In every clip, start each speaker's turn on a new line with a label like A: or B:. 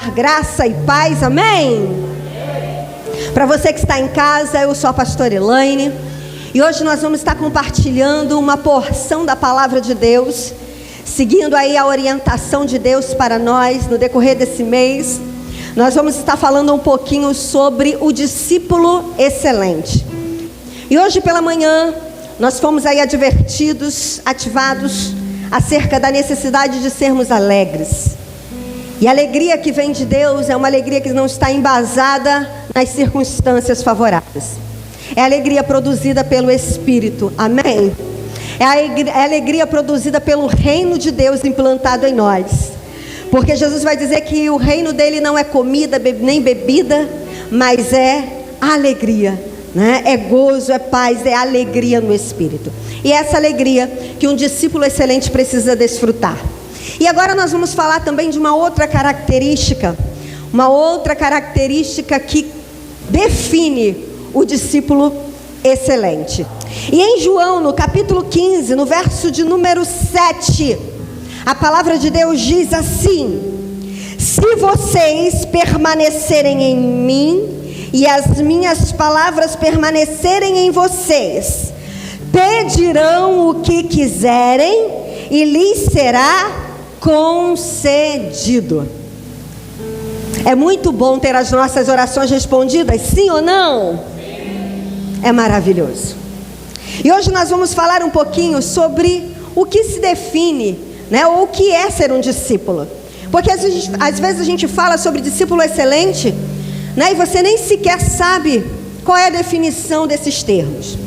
A: lugar, graça e paz, amém? Para você que está em casa, eu sou a pastora Elaine, e hoje nós vamos estar compartilhando uma porção da palavra de Deus, seguindo aí a orientação de Deus para nós no decorrer desse mês. Nós vamos estar falando um pouquinho sobre o discípulo excelente. E hoje pela manhã, nós fomos aí advertidos, ativados, acerca da necessidade de sermos alegres. E a alegria que vem de Deus é uma alegria que não está embasada nas circunstâncias favoráveis. É a alegria produzida pelo Espírito, amém? É a alegria produzida pelo reino de Deus implantado em nós. Porque Jesus vai dizer que o reino dele não é comida nem bebida, mas é alegria, né? É gozo, é paz, é alegria no Espírito. E é essa alegria que um discípulo excelente precisa desfrutar. E agora nós vamos falar também de uma outra característica que define o discípulo excelente. E em João, no capítulo 15, no verso de número 7, a palavra de Deus diz assim: se vocês permanecerem em mim e as minhas palavras permanecerem em vocês, pedirão o que quiserem e lhes será concedido. É muito bom ter as nossas orações respondidas, sim ou não? Sim. É maravilhoso. E hoje nós vamos falar um pouquinho sobre o que se define, né, ou o que é ser um discípulo. Porque às vezes a gente fala sobre discípulo excelente, né, e você nem sequer sabe qual é a definição desses termos.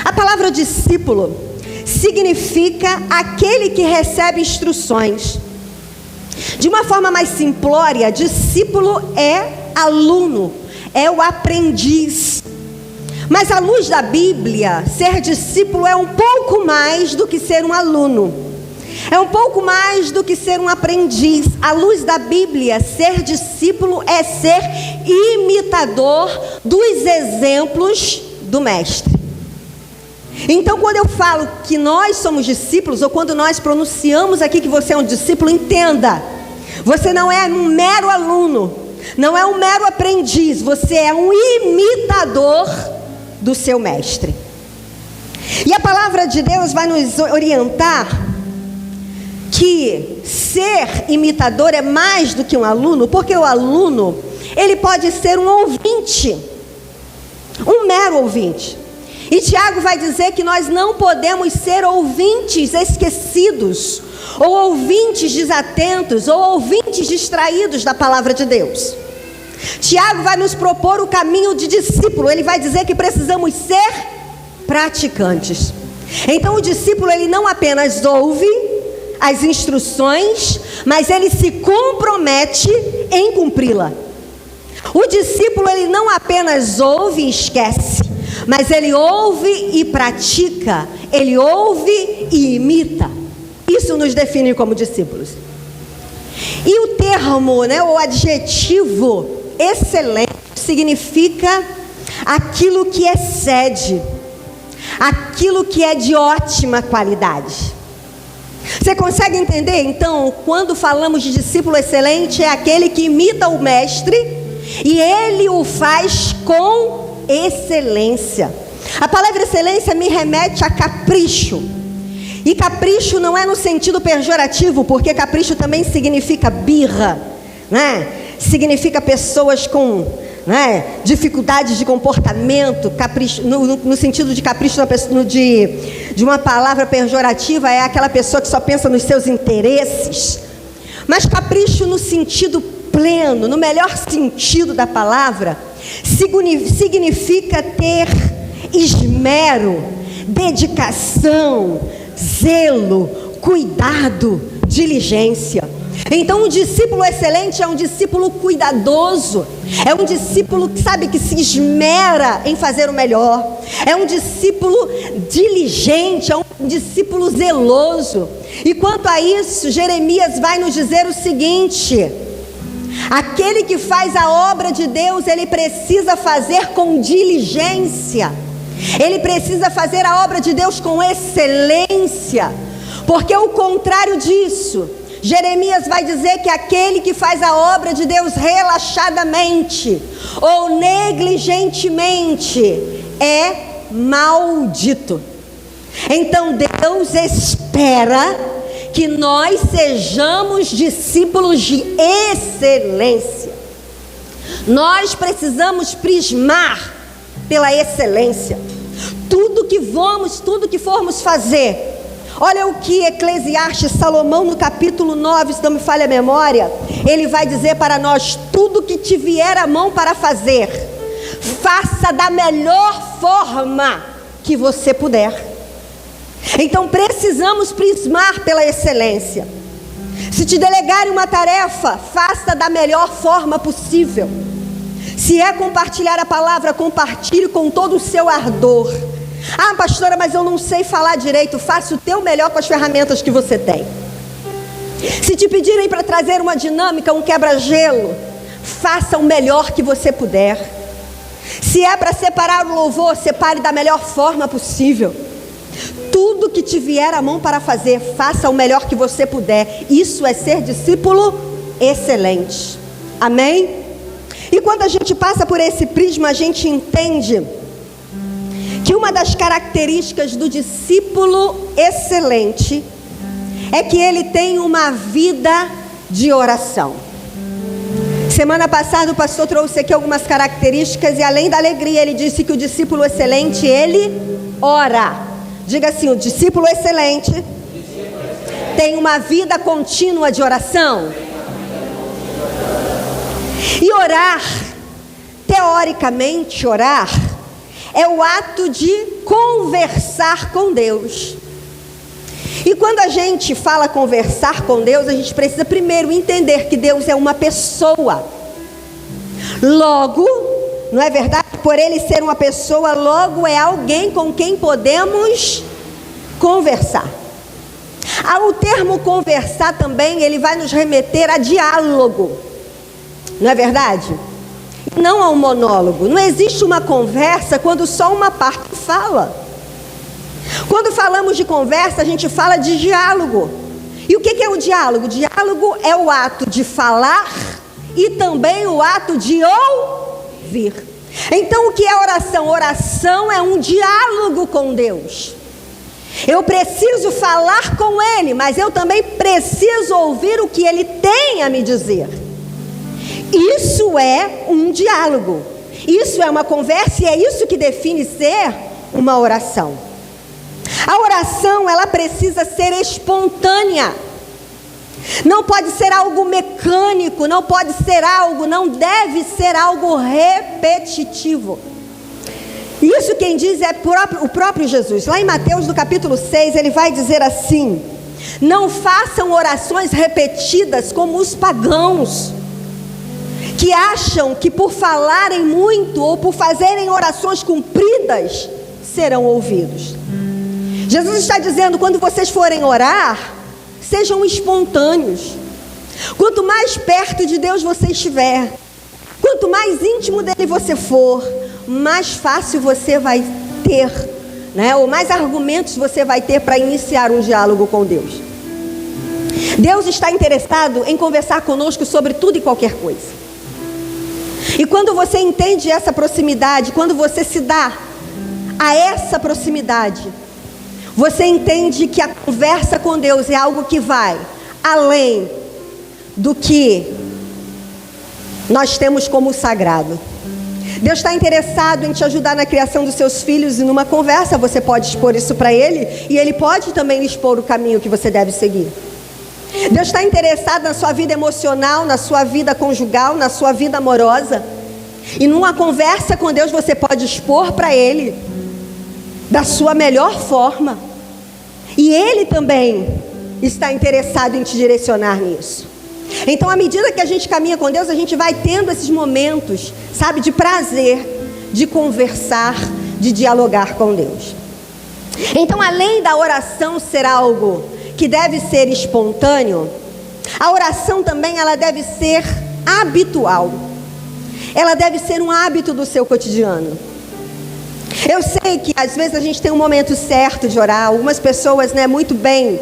A: A palavra discípulo significa aquele que recebe instruções. De uma forma mais simplória, discípulo é aluno, é o aprendiz. Mas à luz da Bíblia, ser discípulo é um pouco mais do que ser um aluno. É um pouco mais do que ser um aprendiz. À luz da Bíblia, ser discípulo é ser imitador dos exemplos do Mestre. Então, quando eu falo que nós somos discípulos, ou quando nós pronunciamos aqui que você é um discípulo, entenda: você não é um mero aluno, não é um mero aprendiz, você é um imitador do seu mestre. E a palavra de Deus vai nos orientar que ser imitador é mais do que um aluno, porque o aluno, ele pode ser um ouvinte, um mero ouvinte. E Tiago vai dizer que nós não podemos ser ouvintes esquecidos, ou ouvintes desatentos, ou ouvintes distraídos da palavra de Deus. Tiago vai nos propor o caminho de discípulo. Ele vai dizer que precisamos ser praticantes. Então o discípulo, ele não apenas ouve as instruções, mas ele se compromete em cumpri-la. O discípulo, ele não apenas ouve e esquece, mas ele ouve e pratica, ele ouve e imita. Isso nos define como discípulos. E o termo, né, o adjetivo excelente significa aquilo que excede, aquilo que é de ótima qualidade. Você consegue entender? Então, quando falamos de discípulo excelente, é aquele que imita o mestre e ele o faz com excelência. A palavra excelência me remete a capricho. E capricho não é no sentido pejorativo, porque capricho também significa birra, né? Significa pessoas com, né, dificuldades de comportamento. Capricho, no sentido de capricho, de uma palavra pejorativa, é aquela pessoa que só pensa nos seus interesses. Mas capricho no sentido pleno, no melhor sentido da palavra, significa ter esmero, dedicação, zelo, cuidado, diligência. Então, um discípulo excelente é um discípulo cuidadoso, é um discípulo que sabe que se esmera em fazer o melhor, é um discípulo diligente, é um discípulo zeloso. E quanto a isso, Jeremias vai nos dizer o seguinte: aquele que faz a obra de Deus, ele precisa fazer com diligência, ele precisa fazer a obra de Deus com excelência, porque o contrário disso Jeremias vai dizer que aquele que faz a obra de Deus relaxadamente ou negligentemente é maldito. Então Deus espera que nós sejamos discípulos de excelência. Nós precisamos prismar pela excelência. Tudo que formos fazer. Olha o que Eclesiastes, Salomão, no capítulo 9, se não me falha a memória, ele vai dizer para nós: tudo que te vier à mão para fazer, faça da melhor forma que você puder. Então precisamos prismar pela excelência. Se te delegarem uma tarefa, faça da melhor forma possível. Se é compartilhar a palavra, compartilhe com todo o seu ardor. Ah, pastora, mas eu não sei falar direito. Faça o teu melhor com as ferramentas que você tem. Se te pedirem para trazer uma dinâmica, um quebra-gelo, faça o melhor que você puder. Se é para separar o louvor, separe da melhor forma possível. Tudo que te vier à mão para fazer, faça o melhor que você puder. Isso é ser discípulo excelente. Amém? E quando a gente passa por esse prisma, a gente entende que uma das características do discípulo excelente é que ele tem uma vida de oração. Semana passada o pastor trouxe aqui algumas características e além da alegria, ele disse que o discípulo excelente, ele ora. Diga assim: o discípulo excelente tem uma vida contínua de oração. E orar, teoricamente orar, é o ato de conversar com Deus. E quando a gente fala conversar com Deus, a gente precisa primeiro entender que Deus é uma pessoa. Logo, não é verdade? Por ele ser uma pessoa, logo é alguém com quem podemos conversar. O termo conversar também, ele vai nos remeter a diálogo. Não é verdade? Não a um monólogo. Não existe uma conversa quando só uma parte fala. Quando falamos de conversa, a gente fala de diálogo. E o que é o diálogo? O diálogo é o ato de falar e também o ato de ouvir. Então o que é oração? Oração é um diálogo com Deus. Eu preciso falar com Ele, mas eu também preciso ouvir o que Ele tem a me dizer. Isso é um diálogo. Isso é uma conversa e é isso que define ser uma oração. A oração, ela precisa ser espontânea. Não pode ser algo mecânico, não deve ser algo repetitivo. Isso quem diz é o próprio Jesus. Lá em Mateus, no capítulo 6, ele vai dizer assim: não façam orações repetidas como os pagãos, que acham que por falarem muito ou por fazerem orações compridas, serão ouvidos. Jesus está dizendo: quando vocês forem orar, sejam espontâneos. Quanto mais perto de Deus você estiver, quanto mais íntimo dele você for, mais fácil você vai ter, ou mais argumentos você vai ter para iniciar um diálogo com Deus. Deus está interessado em conversar conosco sobre tudo e qualquer coisa. E quando você entende essa proximidade, quando você se dá a essa proximidade, você entende que a conversa com Deus é algo que vai além do que nós temos como sagrado. Deus está interessado em te ajudar na criação dos seus filhos, e numa conversa você pode expor isso para Ele, e Ele pode também lhe expor o caminho que você deve seguir. Deus está interessado na sua vida emocional, na sua vida conjugal, na sua vida amorosa, e numa conversa com Deus você pode expor para Ele da sua melhor forma, e Ele também está interessado em te direcionar nisso. Então, à medida que a gente caminha com Deus, a gente vai tendo esses momentos, de prazer, de conversar, de dialogar com Deus. Então, além da oração ser algo que deve ser espontâneo, a oração também ela deve ser habitual. Ela deve ser um hábito do seu cotidiano. Eu sei que às vezes a gente tem um momento certo de orar. Algumas pessoas, muito bem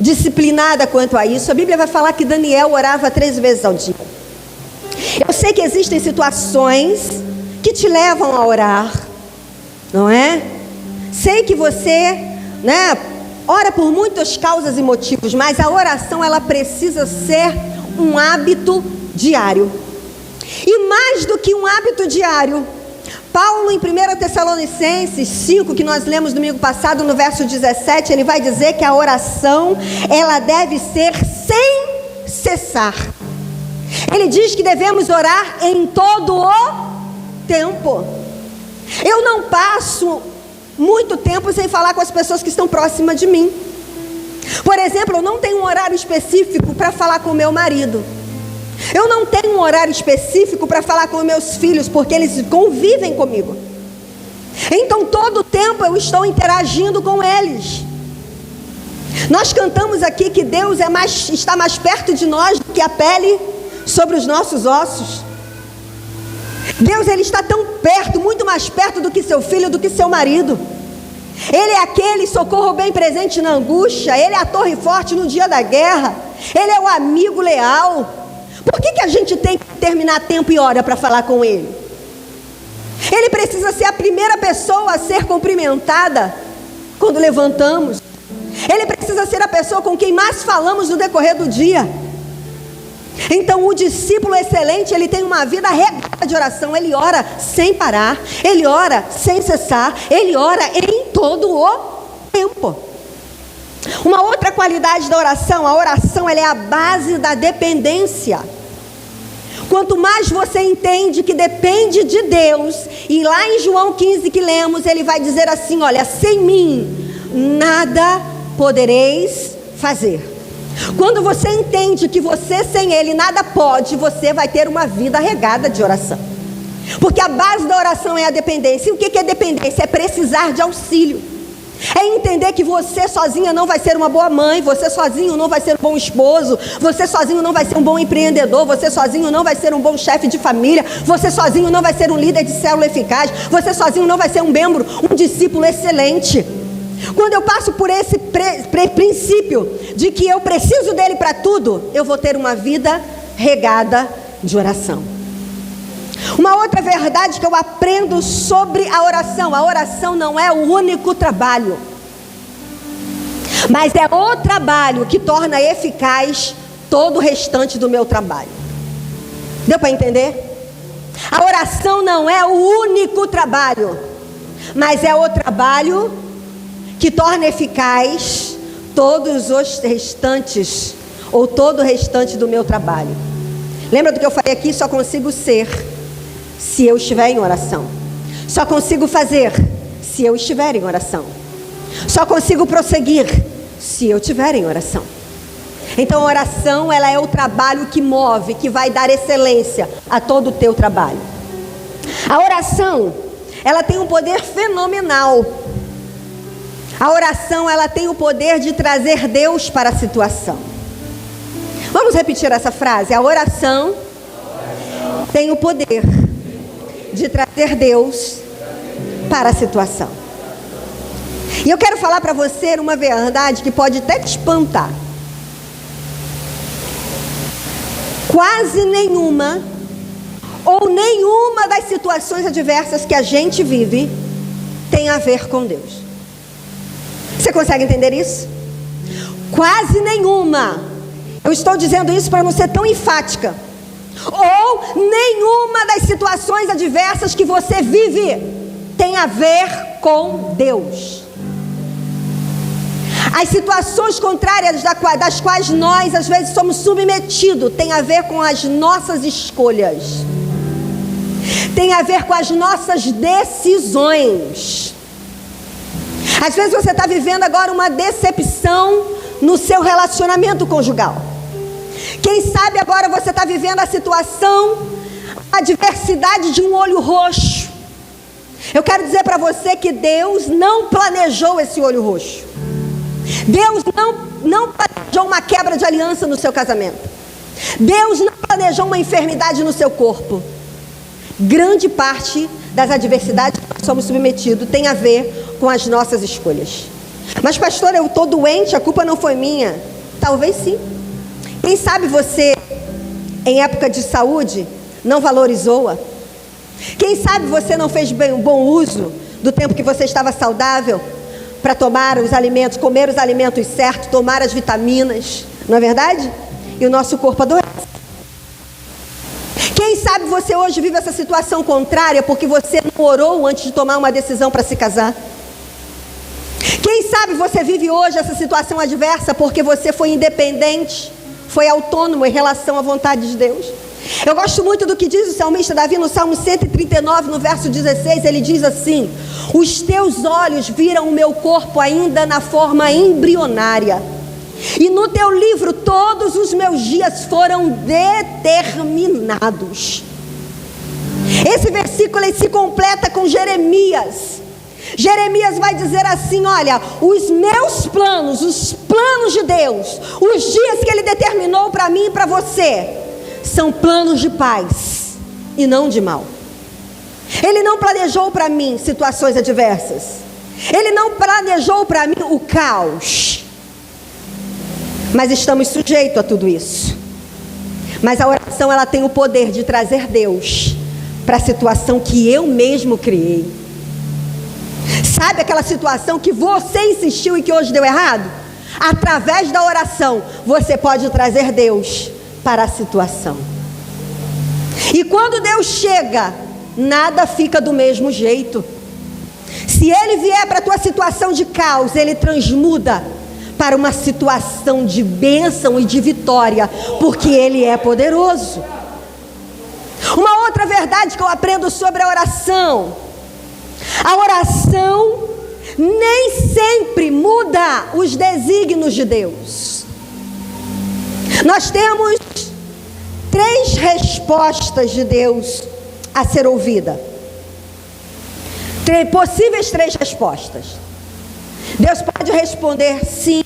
A: disciplinada quanto a isso. A Bíblia vai falar que Daniel orava 3 vezes ao dia. Eu sei que existem situações que te levam a orar, não é? Sei que você, ora por muitas causas e motivos, mas a oração, ela precisa ser um hábito diário. E mais do que um hábito diário, Paulo, em 1 Tessalonicenses 5, que nós lemos domingo passado, no verso 17, ele vai dizer que a oração, ela deve ser sem cessar. Ele diz que devemos orar em todo o tempo. Eu não passo muito tempo sem falar com as pessoas que estão próximas de mim. Por exemplo, eu não tenho um horário específico para falar com o meu marido. Eu não tenho um horário específico para falar com meus filhos, porque eles convivem comigo. Então, todo o tempo eu estou interagindo com eles. Nós cantamos aqui que Deus está mais perto de nós do que a pele sobre os nossos ossos. Deus, Ele está tão perto, muito mais perto do que seu filho, do que seu marido. Ele é aquele socorro bem presente na angústia. Ele é a torre forte no dia da guerra. Ele é o amigo leal. Por que a gente tem que terminar tempo e hora para falar com Ele? Ele precisa ser a primeira pessoa a ser cumprimentada quando levantamos. Ele precisa ser a pessoa com quem mais falamos no decorrer do dia. Então, o discípulo excelente, ele tem uma vida regada de oração. Ele ora sem parar, ele ora sem cessar, ele ora em todo o tempo. Uma outra qualidade da oração, a oração, ela é a base da dependência. Quanto mais você entende que depende de Deus, e lá em João 15 que lemos, ele vai dizer assim, olha, sem mim nada podereis fazer. Quando você entende que você sem Ele nada pode, você vai ter uma vida regada de oração. Porque a base da oração é a dependência. E o que é dependência? É precisar de auxílio. É entender que você sozinha não vai ser uma boa mãe, você sozinho não vai ser um bom esposo, você sozinho não vai ser um bom empreendedor, você sozinho não vai ser um bom chefe de família, você sozinho não vai ser um líder de célula eficaz, você sozinho não vai ser um membro, um discípulo excelente. Quando eu passo por esse princípio de que eu preciso dele para tudo, eu vou ter uma vida regada de oração. Uma outra verdade que eu aprendo sobre a oração não é o único trabalho, mas é o trabalho que torna eficaz todo o restante do meu trabalho. Deu para entender? A oração não é o único trabalho, mas é o trabalho que torna eficaz todos os restantes, ou todo o restante do meu trabalho. Lembra do que eu falei aqui? Só consigo ser se eu estiver em oração. Só consigo fazer se eu estiver em oração. Só consigo prosseguir se eu estiver em oração. Então a oração, ela é o trabalho que move, que vai dar excelência a todo o teu trabalho. A oração, ela tem um poder fenomenal. A oração, ela tem o poder de trazer Deus para a situação. Vamos repetir essa frase? A oração tem o poder de trazer Deus para a situação. E eu quero falar para você uma verdade que pode até te espantar. Quase nenhuma, ou nenhuma das situações adversas que a gente vive tem a ver com Deus. Você consegue entender isso? Quase nenhuma. Eu estou dizendo isso para não ser tão enfática. Ou nenhuma das situações adversas que você vive tem a ver com Deus. As situações contrárias das quais nós às vezes somos submetidos tem a ver com as nossas escolhas, tem a ver com as nossas decisões. Às vezes você está vivendo agora uma decepção no seu relacionamento conjugal. Quem sabe agora você está vivendo a situação, a adversidade de um olho roxo. Eu quero dizer para você que Deus não planejou esse olho roxo. Deus não planejou uma quebra de aliança no seu casamento. Deus não planejou uma enfermidade no seu corpo. Grande parte das adversidades que nós somos submetidos tem a ver com as nossas escolhas. Mas pastor, eu estou doente, a culpa não foi minha. Talvez sim. Quem sabe você, em época de saúde, não valorizou-a? Quem sabe você não fez bem, um bom uso do tempo que você estava saudável para tomar os alimentos, comer os alimentos certos, tomar as vitaminas, não é verdade? E o nosso corpo adoece. Quem sabe você hoje vive essa situação contrária porque você não orou antes de tomar uma decisão para se casar? Quem sabe você vive hoje essa situação adversa porque você foi independente, foi autônomo em relação à vontade de Deus? Eu gosto muito do que diz o salmista Davi no Salmo 139, no verso 16, ele diz assim: os teus olhos viram o meu corpo ainda na forma embrionária, e no teu livro todos os meus dias foram determinados. Esse versículo ele se completa com Jeremias. Jeremias vai dizer assim: olha, os meus planos, os planos de Deus, os dias que Ele determinou para mim e para você, são planos de paz e não de mal. Ele não planejou para mim situações adversas. Ele não planejou para mim o caos. Mas estamos sujeitos a tudo isso. Mas a oração, ela tem o poder de trazer Deus para a situação que eu mesmo criei. Sabe aquela situação que você insistiu e que hoje deu errado? Através da oração, você pode trazer Deus para a situação. E quando Deus chega, nada fica do mesmo jeito. Se Ele vier para a tua situação de caos, Ele transmuda para uma situação de bênção e de vitória, porque Ele é poderoso. Uma outra verdade que eu aprendo sobre a oração nem sempre muda os desígnios de Deus. Nós temos 3 respostas de Deus a ser ouvida. Possíveis 3 respostas. Deus pode responder sim,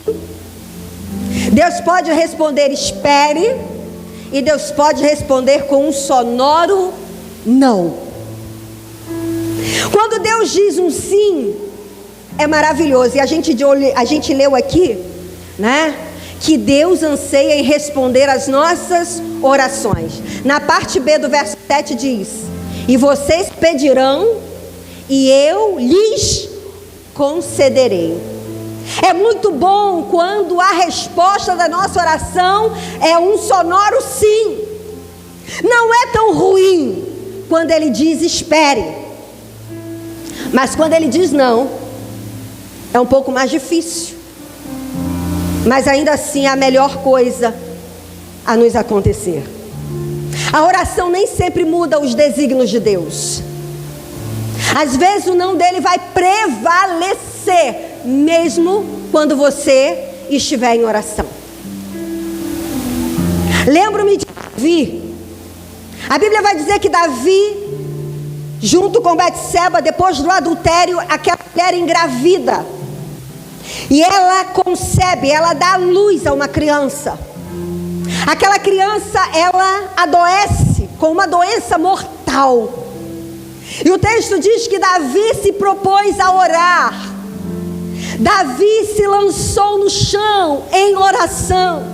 A: Deus pode responder espere, e Deus pode responder com um sonoro não. Quando Deus diz um sim, é maravilhoso. E a gente leu aqui, né, que Deus anseia em responder às nossas orações. Na parte B do verso 7 diz: e vocês pedirão e eu lhes concederei. É muito bom quando a resposta da nossa oração é um sonoro sim. Não é tão ruim quando Ele diz espere, mas quando Ele diz não, é um pouco mais difícil. Mas ainda assim é a melhor coisa a nos acontecer. A oração nem sempre muda os desígnios de Deus. Às vezes o não dele vai prevalecer, mesmo quando você estiver em oração. Lembro-me de Davi. A Bíblia vai dizer que Davi, junto com Betseba, depois do adultério, aquela mulher engravida. E ela concebe, ela dá luz a uma criança. Aquela criança, ela adoece com uma doença mortal. E o texto diz que Davi se propôs a orar. Davi se lançou no chão em oração.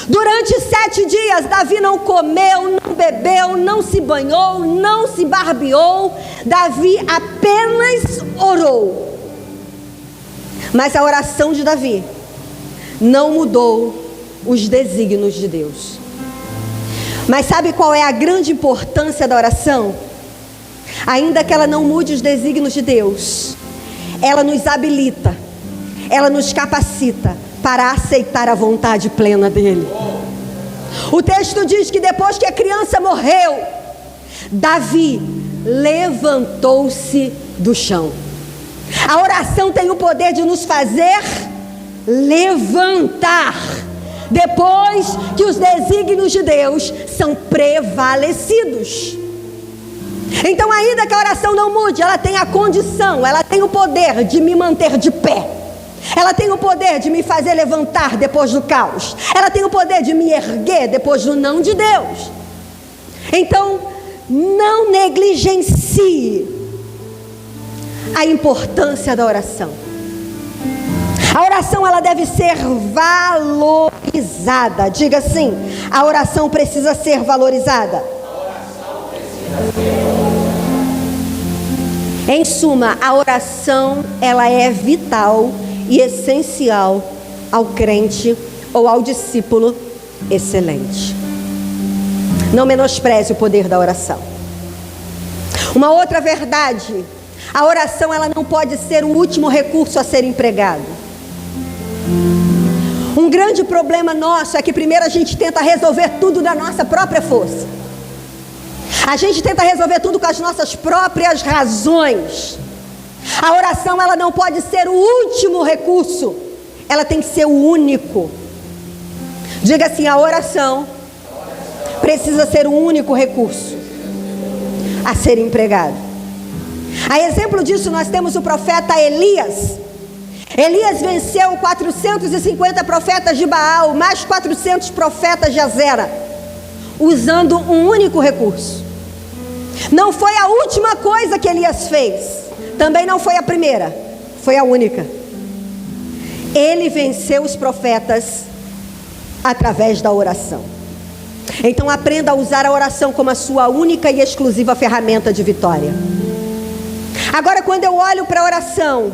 A: Durante 7 dias, Davi não comeu, não bebeu, não se banhou, não se barbeou. Davi apenas orou. Mas a oração de Davi não mudou os desígnios de Deus. Mas sabe qual é a grande importância da oração? Ainda que ela não mude os desígnios de Deus, ela nos habilita, ela nos capacita para aceitar a vontade plena dEle. O texto diz que depois que a criança morreu, Davi levantou-se do chão. A oração tem o poder de nos fazer levantar, depois que os desígnios de Deus são prevalecidos. Então, ainda que a oração não mude, ela tem a condição, ela tem o poder de me manter de pé. Ela tem o poder de me fazer levantar depois do caos. Ela tem o poder de me erguer depois do não de Deus. Então, não negligencie a importância da oração. A oração, ela deve ser valorizada. Diga assim: a oração precisa ser valorizada. Em suma, a oração, ela é vital e essencial ao crente ou ao discípulo excelente. Não menospreze o poder da oração. Uma outra verdade: a oração, ela não pode ser o último recurso a ser empregado. Um grande problema nosso é que primeiro a gente tenta resolver tudo da nossa própria força. A gente tenta resolver tudo com as nossas próprias razões. A oração, ela não pode ser o último recurso, ela tem que ser o único. Diga assim: a oração precisa ser o único recurso a ser empregado. A exemplo disso, nós temos o profeta Elias. Elias venceu 450 profetas de Baal, mais 400 profetas de Azera, usando um único recurso. Não foi a última coisa que Elias fez, também não foi a primeira, foi a única. Ele venceu os profetas através da oração. Então aprenda a usar a oração como a sua única e exclusiva ferramenta de vitória. Agora, quando eu olho para a oração,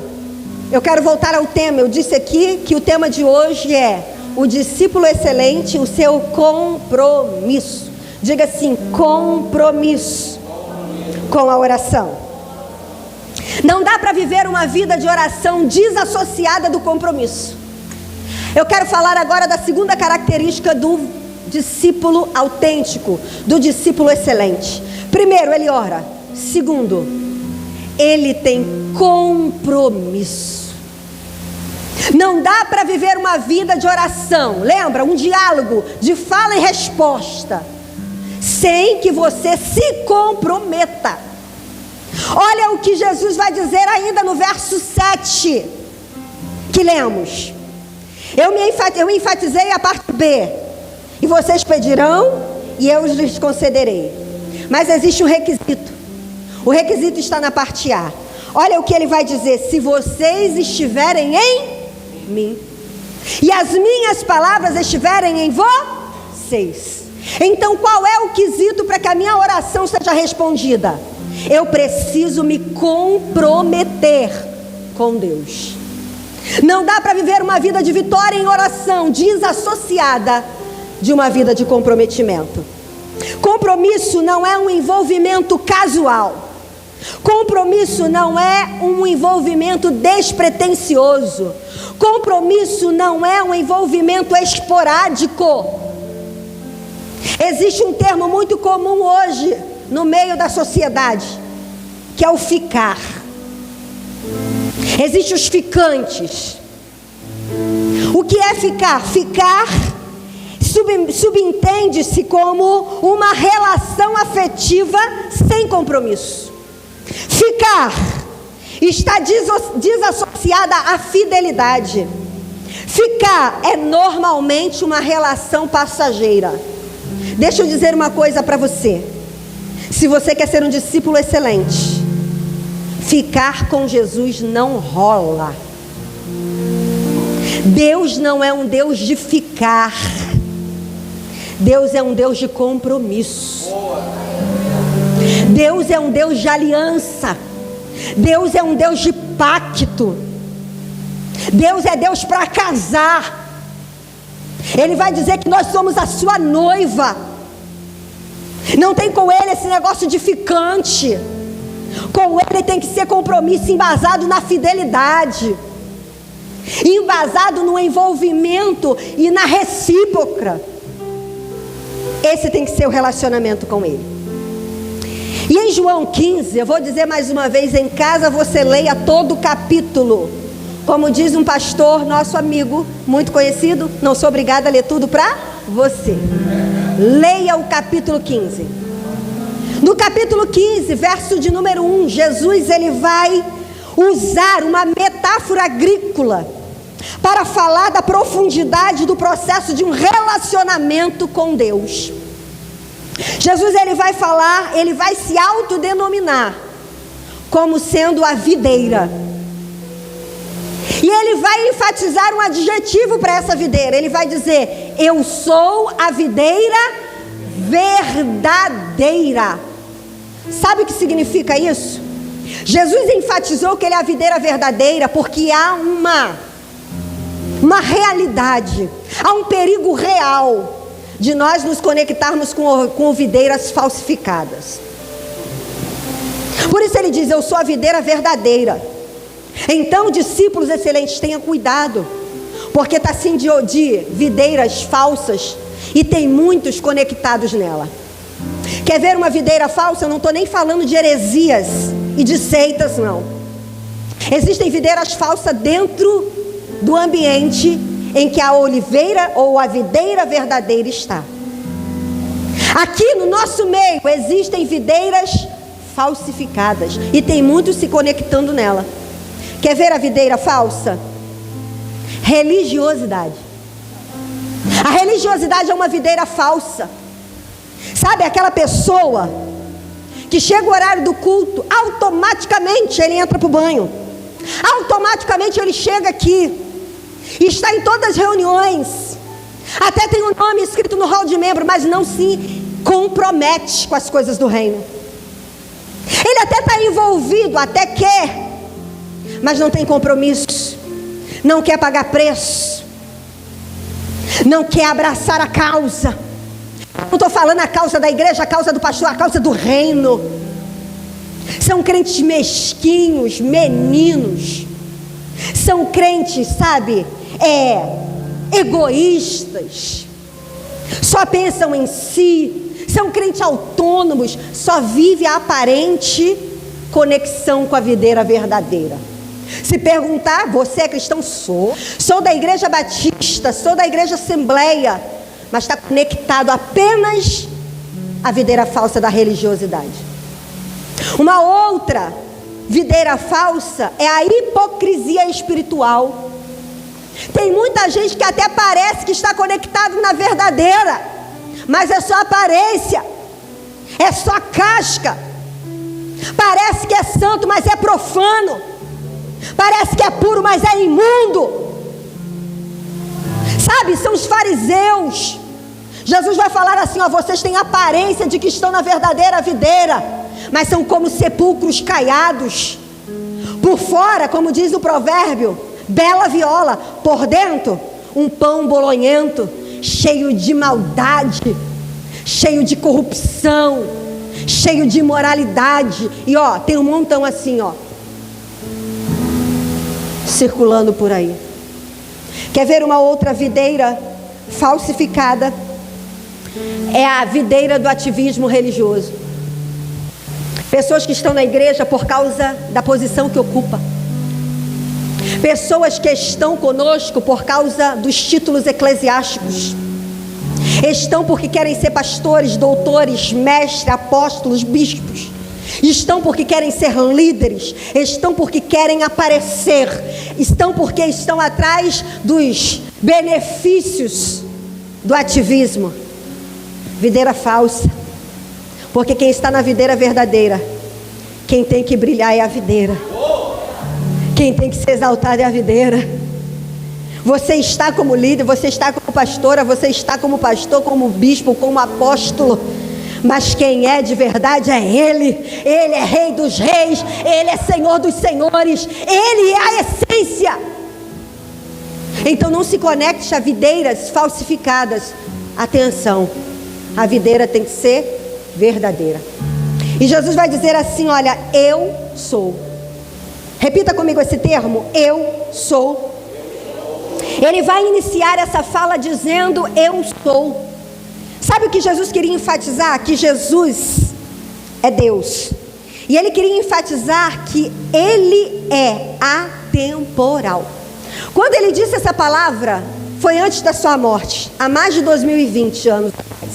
A: eu quero voltar ao tema. Eu disse aqui que o tema de hoje é o discípulo excelente, o seu compromisso. Diga assim: compromisso com a oração. Não dá para viver uma vida de oração desassociada do compromisso. Eu quero falar agora da segunda característica do discípulo autêntico, do discípulo excelente. Primeiro, ele ora. Segundo, ele tem compromisso. Não dá para viver uma vida de oração, lembra? Um diálogo de fala e resposta, sem que você se comprometa. Olha o que Jesus vai dizer ainda no verso 7, que lemos. Eu enfatizei a parte B. E vocês pedirão e eu lhes concederei. Mas existe um requisito. O requisito está na parte A. Olha o que ele vai dizer: se vocês estiverem em mim e as minhas palavras estiverem em vocês. Então qual é o quesito para que a minha oração seja respondida? Eu preciso me comprometer com Deus. Não dá para viver uma vida de vitória em oração desassociada de uma vida de comprometimento. Compromisso não é um envolvimento casual. Compromisso não é um envolvimento despretensioso. Compromisso não é um envolvimento esporádico. Existe um termo muito comum hoje no meio da sociedade, que é o ficar. Existem os ficantes. O que é ficar? Ficar subentende-se como uma relação afetiva sem compromisso. Ficar está desassociada à fidelidade. Ficar é normalmente uma relação passageira. Deixa eu dizer uma coisa para você. Se você quer ser um discípulo excelente, ficar com Jesus não rola. Deus não é um Deus de ficar. Deus é um Deus de compromisso. Deus é um Deus de aliança. Deus é um Deus de pacto. Deus é Deus para casar. Ele vai dizer que nós somos a sua noiva. Não tem com ele esse negócio de ficante. Com ele tem que ser compromisso embasado na fidelidade, embasado no envolvimento e na recíproca. Esse tem que ser o relacionamento com ele. E em João 15, eu vou dizer mais uma vez, em casa você leia todo o capítulo. Como diz um pastor, nosso amigo, muito conhecido, não sou obrigada a ler tudo para você. Leia o capítulo 15. No capítulo 15, verso de número 1, Jesus ele vai usar uma metáfora agrícola para falar da profundidade do processo de um relacionamento com Deus. Jesus ele vai falar, ele vai se autodenominar como sendo a videira. E ele vai enfatizar um adjetivo para essa videira. Ele vai dizer: eu sou a videira verdadeira. Sabe o que significa isso? Jesus enfatizou que ele é a videira verdadeira porque há uma realidade, há um perigo real de nós nos conectarmos com videiras falsificadas. Por isso ele diz: eu sou a videira verdadeira. Então, discípulos excelentes, tenham cuidado, porque está assim de videiras falsas e tem muitos conectados nela. Quer ver uma videira falsa? Eu não estou nem falando de heresias e de seitas, não. Existem videiras falsas dentro do ambiente em que a oliveira ou a videira verdadeira está. Aqui no nosso meio existem videiras falsificadas e tem muitos se conectando nela. Quer ver a videira falsa? Religiosidade. A religiosidade é uma videira falsa. Sabe aquela pessoa que chega o horário do culto, automaticamente ele entra para o banho, automaticamente ele chega aqui, está em todas as reuniões, até tem um nome escrito no hall de membro, mas não se compromete com as coisas do reino. Ele até está envolvido, até quer, mas não tem compromisso, não quer pagar preço, não quer abraçar a causa. Não estou falando a causa da igreja, a causa do pastor, a causa do reino. São crentes mesquinhos, meninos. São crentes, sabe, egoístas. Só pensam em si. São crentes autônomos. Só vive a aparente conexão com a videira verdadeira. Se perguntar: você é cristão? Sou da igreja batista, sou da igreja assembleia, mas está conectado apenas à videira falsa da religiosidade. Uma outra videira falsa é a hipocrisia espiritual. Tem muita gente que até parece que está conectado na verdadeira, mas é só aparência, é só casca. Parece que é santo, mas é profano. Parece que é puro, mas é imundo. Sabe, são os fariseus. Jesus vai falar assim: vocês têm aparência de que estão na verdadeira videira, mas são como sepulcros caiados. Por fora, como diz o provérbio, bela viola, por dentro, um pão bolonhento, cheio de maldade, cheio de corrupção, cheio de imoralidade. E tem um montão assim, circulando por aí. Quer ver uma outra videira falsificada? É a videira do ativismo religioso. Pessoas que estão na igreja por causa da posição que ocupa. Pessoas que estão conosco por causa dos títulos eclesiásticos. Estão porque querem ser pastores, doutores, mestres, apóstolos, bispos. Estão porque querem ser líderes. Estão porque querem aparecer. Estão porque estão atrás dos benefícios do ativismo. Videira falsa. Porque quem está na videira verdadeira, quem tem que brilhar é a videira. Quem tem que ser exaltado é a videira. Você está como líder, você está como pastora, você está como pastor, como bispo, como apóstolo. Mas quem é de verdade é Ele. Ele é Rei dos reis, Ele é Senhor dos senhores, Ele é a essência. Então não se conecte a videiras falsificadas. Atenção, a videira tem que ser verdadeira. E Jesus vai dizer assim: olha, eu sou. Repita comigo esse termo: eu sou. Ele vai iniciar essa fala dizendo: eu sou. Sabe o que Jesus queria enfatizar? Que Jesus é Deus. E ele queria enfatizar que ele é atemporal. Quando ele disse essa palavra, foi antes da sua morte, há mais de 2020 anos atrás.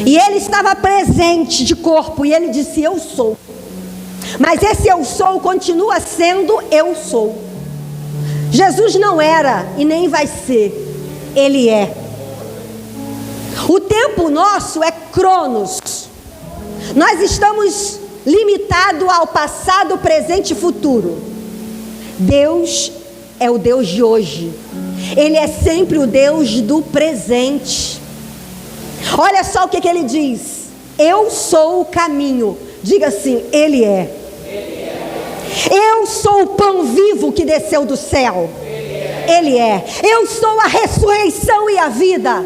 A: E ele estava presente de corpo e ele disse: eu sou. Mas esse eu sou continua sendo eu sou. Jesus não era e nem vai ser, ele é. O tempo nosso é cronos. Nós estamos limitados ao passado, presente e futuro. Deus é o Deus de hoje. Ele é sempre o Deus do presente. Olha só o que ele diz: eu sou o caminho. Diga assim: Ele é. Eu sou o pão vivo que desceu do céu. Ele é. Eu sou a ressurreição e a vida.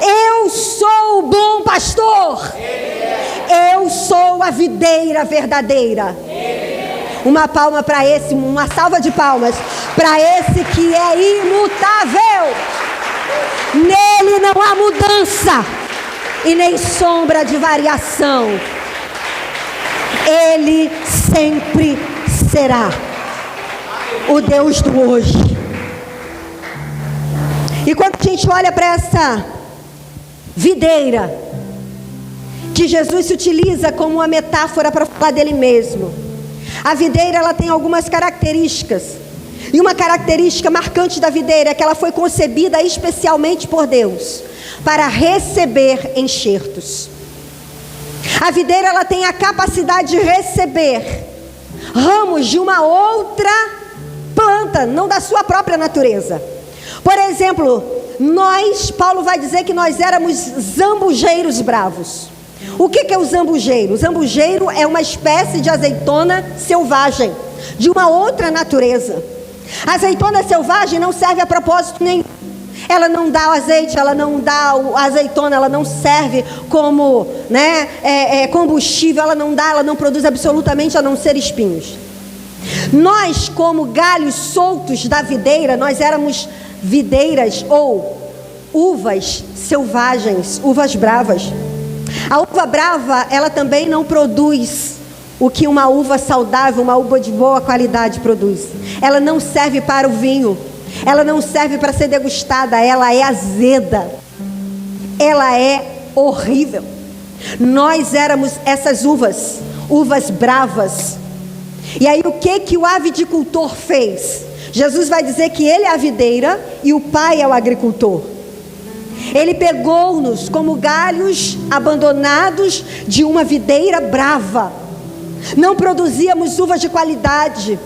A: Eu sou o bom pastor. Eu sou a videira verdadeira. Uma palma para esse, uma salva de palmas para esse que é imutável. Nele não há mudança e nem sombra de variação. Ele sempre será o Deus do hoje. E quando a gente olha para essa videira, que Jesus se utiliza como uma metáfora para falar dele mesmo, a videira, ela tem algumas características. E uma característica marcante da videira é que ela foi concebida especialmente por Deus para receber enxertos. A videira, ela tem a capacidade de receber ramos de uma outra planta, não da sua própria natureza. Por exemplo, Paulo vai dizer que nós éramos zambujeiros bravos. O que é o zambujeiro? O zambujeiro é uma espécie de azeitona selvagem, de uma outra natureza. A azeitona selvagem não serve a propósito nenhum. Ela não dá o azeite, ela não dá a azeitona, ela não serve como combustível, ela não produz absolutamente a não ser espinhos. Nós, como galhos soltos da videira, nós éramos videiras ou uvas selvagens, uvas bravas. A uva brava, ela também não produz o que uma uva saudável, uma uva de boa qualidade produz. Ela não serve para o vinho, ela não serve para ser degustada, ela é azeda, ela é horrível. Nós éramos essas uvas bravas. E aí o que o avicultor fez? Jesus vai dizer que ele é a videira e o Pai é o agricultor. Ele pegou-nos como galhos abandonados de uma videira brava. Não produzíamos uvas de qualidade,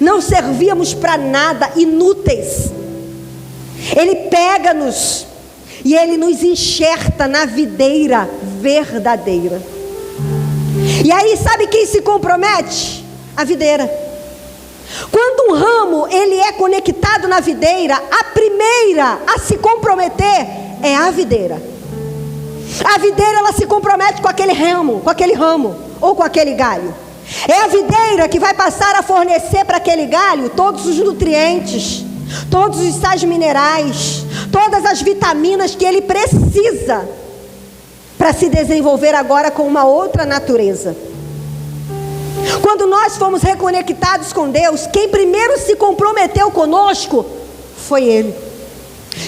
A: não servíamos para nada, inúteis. Ele pega-nos e ele nos enxerta na videira verdadeira. E aí sabe quem se compromete? A videira. Quando um ramo ele é conectado na videira, a primeira a se comprometer é a videira. A videira, ela se compromete com aquele ramo ou com aquele galho. É a videira que vai passar a fornecer para aquele galho todos os nutrientes, todos os sais minerais, todas as vitaminas que ele precisa para se desenvolver agora com uma outra natureza. Quando nós fomos reconectados com Deus, quem primeiro se comprometeu conosco foi Ele.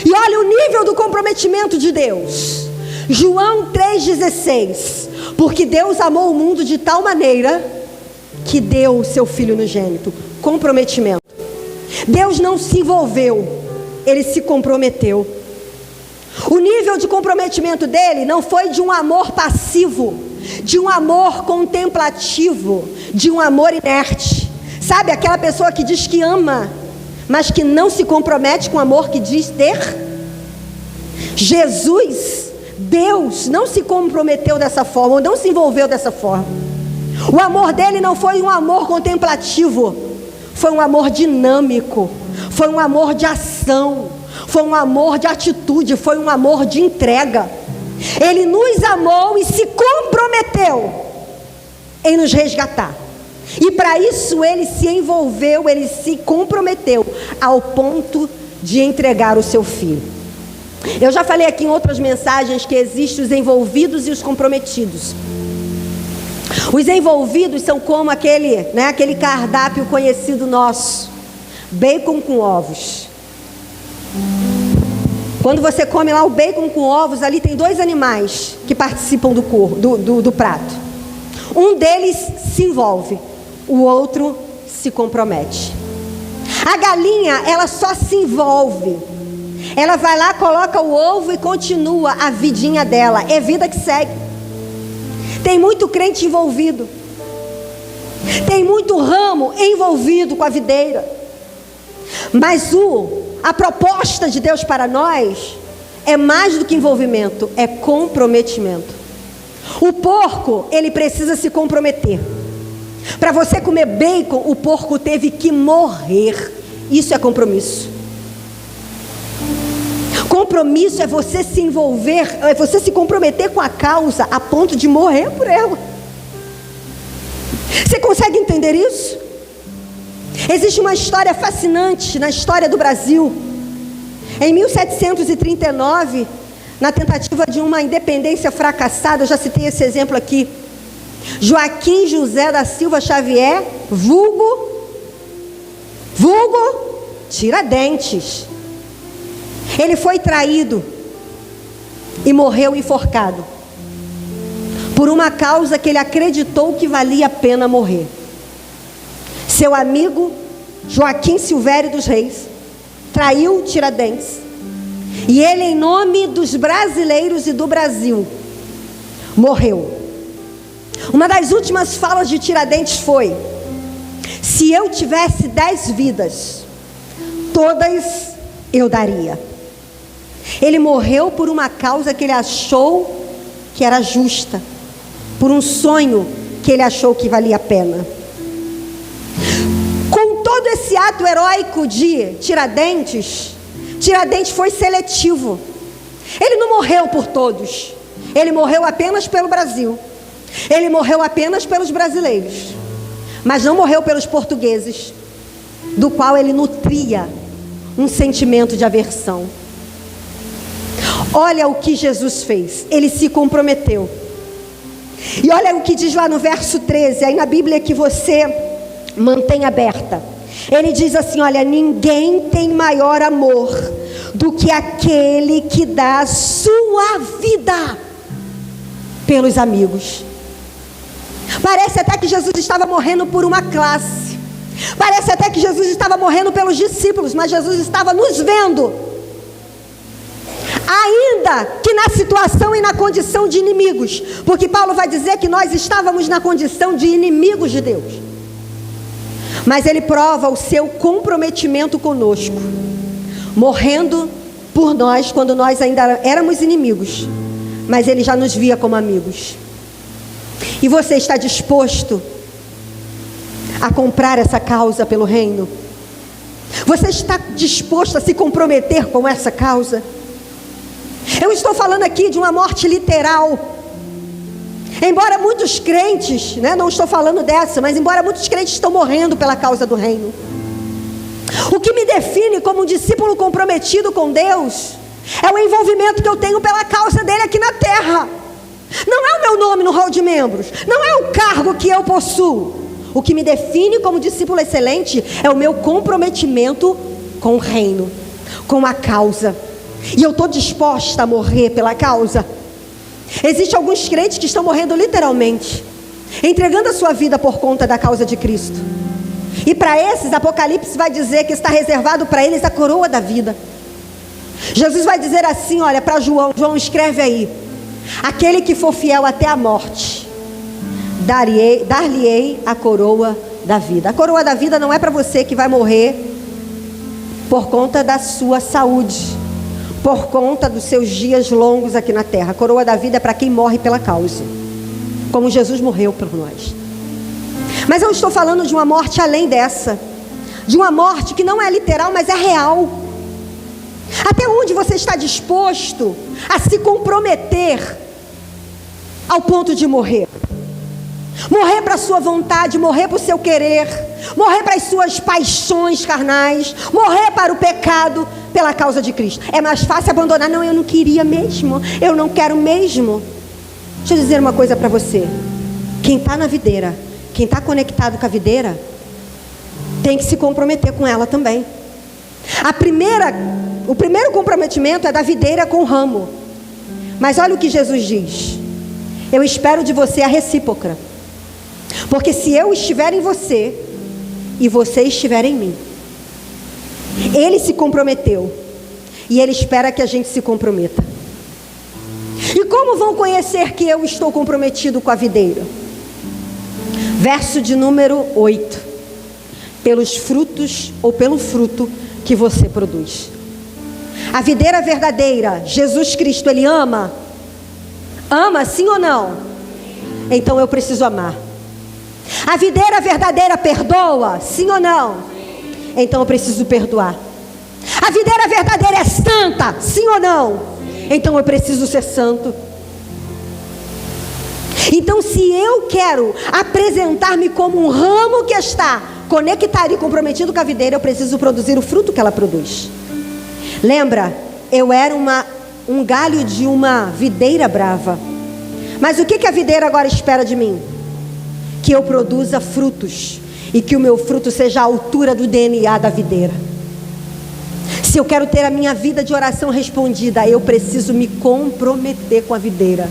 A: E olha o nível do comprometimento de Deus. João 3,16. Porque Deus amou o mundo de tal maneira que deu o seu Filho unigênito. Comprometimento. Deus não se envolveu, Ele se comprometeu. O nível de comprometimento dele não foi de um amor passivo, de um amor contemplativo, de um amor inerte. Sabe, aquela pessoa que diz que ama, mas que não se compromete com o amor que diz ter? Jesus, Deus, não se comprometeu dessa forma, ou não se envolveu dessa forma. O amor dele não foi um amor contemplativo, foi um amor dinâmico, foi um amor de ação, foi um amor de atitude, foi um amor de entrega. Ele nos amou e se comprometeu em nos resgatar. E para isso ele se envolveu, ele se comprometeu ao ponto de entregar o seu filho. Eu já falei aqui em outras mensagens que existem os envolvidos e os comprometidos. Os envolvidos são como aquele cardápio conhecido nosso: bacon com ovos. Quando você come lá o bacon com ovos, ali tem dois animais que participam do prato. Um deles se envolve, o outro se compromete. A galinha, ela só se envolve. Ela vai lá, coloca o ovo e continua a vidinha dela. É vida que segue. Tem muito crente envolvido. Tem muito ramo envolvido com a videira. Mas a proposta de Deus para nós é mais do que envolvimento, é comprometimento. O porco, ele precisa se comprometer. Para você comer bacon, o porco teve que morrer. Isso é compromisso. Compromisso é você se envolver, é você se comprometer com a causa a ponto de morrer por ela. Você consegue entender isso? Existe uma história fascinante na história do Brasil. Em 1739, na tentativa de uma independência fracassada, eu já citei esse exemplo aqui, Joaquim José da Silva Xavier, vulgo Tiradentes, ele foi traído e morreu enforcado por uma causa que ele acreditou que valia a pena morrer. Seu amigo Joaquim Silvério dos Reis traiu Tiradentes, e ele, em nome dos brasileiros e do Brasil, morreu. Uma das últimas falas de Tiradentes foi: se eu tivesse 10 vidas, todas eu daria. Ele morreu por uma causa que ele achou que era justa, por um sonho que ele achou que valia a pena. Com todo esse ato heróico de Tiradentes, Tiradentes foi seletivo. Ele não morreu por todos, ele morreu apenas pelo Brasil, ele morreu apenas pelos brasileiros, mas não morreu pelos portugueses, do qual ele nutria um sentimento de aversão. Olha o que Jesus fez, ele se comprometeu. E olha o que diz lá no verso 13, aí na Bíblia que você mantém aberta. Ele diz assim: olha, ninguém tem maior amor do que aquele que dá a sua vida pelos amigos. Parece até que Jesus estava morrendo por uma classe, parece até que Jesus estava morrendo pelos discípulos, mas Jesus estava nos vendo, ainda que na situação e na condição de inimigos, porque Paulo vai dizer que nós estávamos na condição de inimigos de Deus, mas ele prova o seu comprometimento conosco, morrendo por nós quando nós ainda éramos inimigos, mas ele já nos via como amigos. E você está disposto a comprar essa causa pelo reino? Você está disposto a se comprometer com essa causa? Eu estou falando aqui de uma morte literal. Embora muitos crentes, não estou falando dessa, mas embora muitos crentes estão morrendo pela causa do reino. O que me define como um discípulo comprometido com Deus é o envolvimento que eu tenho pela causa dele aqui na terra. Não é o meu nome no hall de membros, não é o cargo que eu possuo. O que me define como discípulo excelente é o meu comprometimento com o reino, com a causa. E eu estou disposta a morrer pela causa. Existem alguns crentes que estão morrendo literalmente, entregando a sua vida por conta da causa de Cristo. E para esses, Apocalipse vai dizer que está reservado para eles a coroa da vida. Jesus vai dizer assim, olha, para João, escreve aí: aquele que for fiel até a morte, dar-lhe-ei a coroa da vida. A coroa da vida não é para você que vai morrer por conta da sua saúde, por conta dos seus dias longos aqui na terra. A coroa da vida é para quem morre pela causa, como Jesus morreu por nós. Mas eu estou falando de uma morte além dessa, de uma morte que não é literal, mas é real. Até onde você está disposto a se comprometer ao ponto de morrer? Morrer para a sua vontade, morrer para o seu querer, morrer para as suas paixões carnais, morrer para o pecado pela causa de Cristo. É mais fácil abandonar: não, eu não queria mesmo, eu não quero mesmo. Deixa eu dizer uma coisa para você: quem está na videira, quem está conectado com a videira, tem que se comprometer com ela também. O primeiro comprometimento é da videira com o ramo. Mas olha o que Jesus diz: eu espero de você a recíproca. Porque se eu estiver em você e você estiver em mim, ele se comprometeu e ele espera que a gente se comprometa. E como vão conhecer que eu estou comprometido com a videira? Verso de número 8: pelos frutos ou pelo fruto que você produz. A videira verdadeira, Jesus Cristo, Ele ama? Ama sim ou não? Então eu preciso amar. A videira verdadeira perdoa? Sim ou não? Então eu preciso perdoar. A videira verdadeira é santa? Sim ou não? Então eu preciso ser santo. Então, se eu quero apresentar-me como um ramo que está conectado e comprometido com a videira, eu preciso produzir o fruto que ela produz. Lembra? Eu era um galho de uma videira brava. Mas o que a videira agora espera de mim? Que eu produza frutos. E que o meu fruto seja a altura do DNA da videira. Se eu quero ter a minha vida de oração respondida, eu preciso me comprometer com a videira.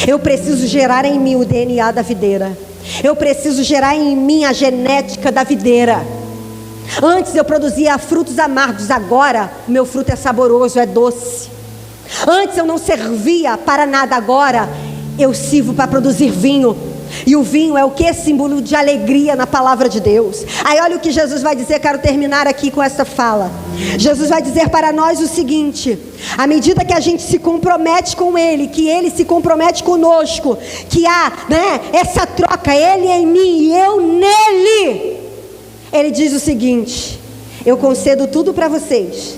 A: Eu preciso gerar em mim o DNA da videira. Eu preciso gerar em mim a genética da videira. Antes eu produzia frutos amargos, agora o meu fruto é saboroso, é doce. Antes eu não servia para nada, agora eu sirvo para produzir vinho. E o vinho é o que? Símbolo de alegria na palavra de Deus. Aí olha o que Jesus vai dizer, quero terminar aqui com essa fala. Jesus vai dizer para nós o seguinte: à medida que a gente se compromete com Ele, que Ele se compromete conosco, que há, essa troca, Ele em mim e eu nele, Ele diz o seguinte: eu concedo tudo para vocês,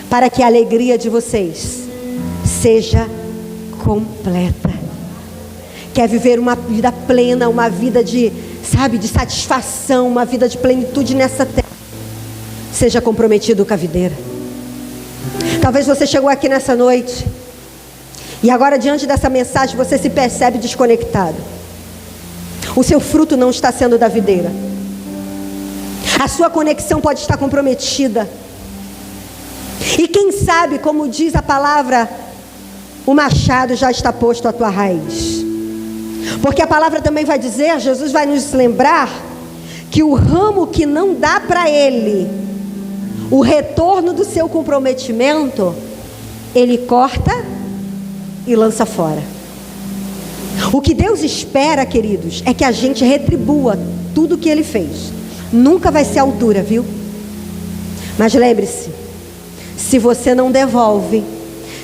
A: para que a alegria de vocês seja completa. Quer viver uma vida plena, uma vida de satisfação, uma vida de plenitude nessa terra. Seja comprometido com a videira. Talvez você chegou aqui nessa noite e agora diante dessa mensagem você se percebe desconectado. O seu fruto não está sendo da videira. A sua conexão pode estar comprometida. E quem sabe, como diz a palavra, o machado já está posto à tua raiz. Porque a palavra também vai dizer, Jesus vai nos lembrar, que o ramo que não dá para ele o retorno do seu comprometimento, ele corta e lança fora. O que Deus espera, queridos, é que a gente retribua tudo o que Ele fez. Nunca vai ser a altura, viu? Mas lembre-se, se você não devolve,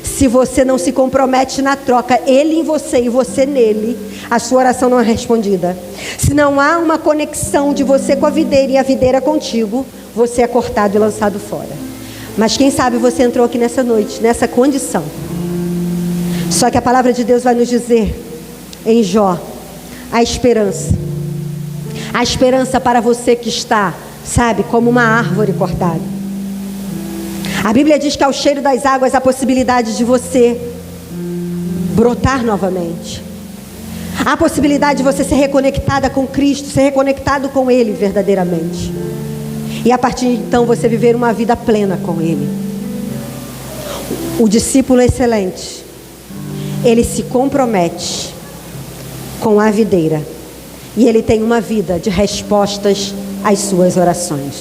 A: se você não se compromete na troca, Ele em você e você nele, a sua oração não é respondida. Se não há uma conexão de você com a videira e a videira contigo, você é cortado e lançado fora. Mas quem sabe você entrou aqui nessa noite, nessa condição. Só que a palavra de Deus vai nos dizer em Jó, a esperança para você que está, como uma árvore cortada. A Bíblia diz que ao cheiro das águas há possibilidade de você brotar novamente. Há possibilidade de você ser reconectada com Cristo, ser reconectado com Ele verdadeiramente. E a partir de então você viver uma vida plena com Ele. O discípulo excelente, ele se compromete com a videira. E ele tem uma vida de respostas às suas orações.